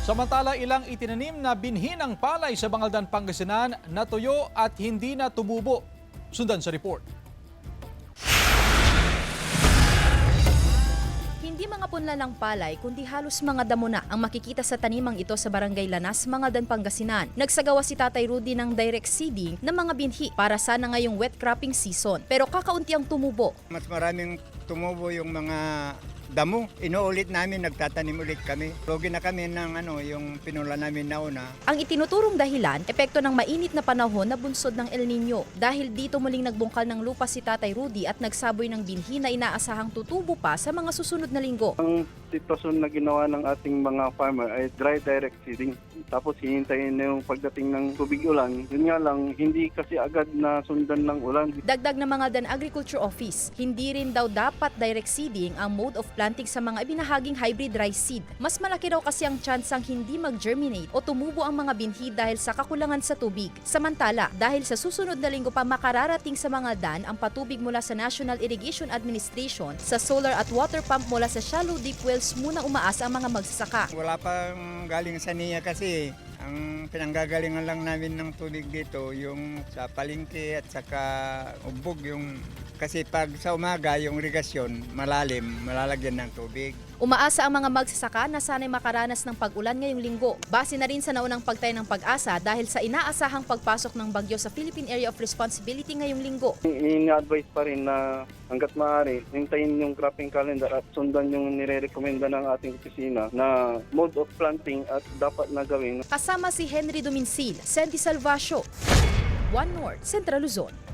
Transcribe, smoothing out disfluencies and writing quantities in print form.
Samantala, ilang itinanim na binhi ng palay sa Bangaldan, Pangasinan natuyo at hindi na tumubo. Sundan sa report. Hindi mga punla ng palay kundi halos mga damo na ang makikita sa tanimang ito sa Barangay Lanas, Bangaldan, Pangasinan. Nagsagawa si Tatay Rudy ng direct seeding ng mga binhi para sana ngayong wet cropping season. Pero kakaunti ang tumubo. Mas maraming tumubo yung mga damo. Inuulit namin, nagtatanim ulit kami. Lugi na kami ng yung pinula namin nauna. Ang itinuturong dahilan, epekto ng mainit na panahon na bunsod ng El Nino. Dahil dito muling nagbungkal ng lupa si Tatay Rudy at nagsaboy ng binhi na inaasahang tutubo pa sa mga susunod na linggo. Ang sitwasyon na ginawa ng ating mga farmer ay dry direct seeding. Tapos hihintayin na yung pagdating ng tubig ulan. Yun nga lang, hindi kasi agad na sundan ng ulan. Dagdag ng mga Dan Agriculture Office, hindi rin daw dapat direct seeding ang mode of planting sa mga ibinahaging hybrid rice seed. Mas malaki raw kasi ang tsansang hindi mag-germinate o tumubo ang mga binhi dahil sa kakulangan sa tubig. Samantala, dahil sa susunod na linggo pa makararating sa mga Dan ang patubig mula sa National Irrigation Administration, sa solar at water pump mula sa shallow deep wells muna umaasa ang mga magsasaka. Wala pang galing sa NIA kasi ang pinanggagalingan lang namin ng tubig dito yung sa palengke at saka ubog yung kasi pag sa umaga yung irigasyon malalim, malalagyan ng tubig. Umaasa ang mga magsasaka na sana'y makaranas ng pag-ulan ngayong linggo. Base na rin sa naunang pagtay ng Pag-asa dahil sa inaasahang pagpasok ng bagyo sa Philippine Area of Responsibility ngayong linggo. Ini-advise pa rin na hanggat maaari, hintayin yung cropping calendar at sundan yung nire-recommenda ng ating opisina na mode of planting at dapat na gawin. Kasama si Henry Dominsil, Sandy Salvacio, One North, Central Luzon.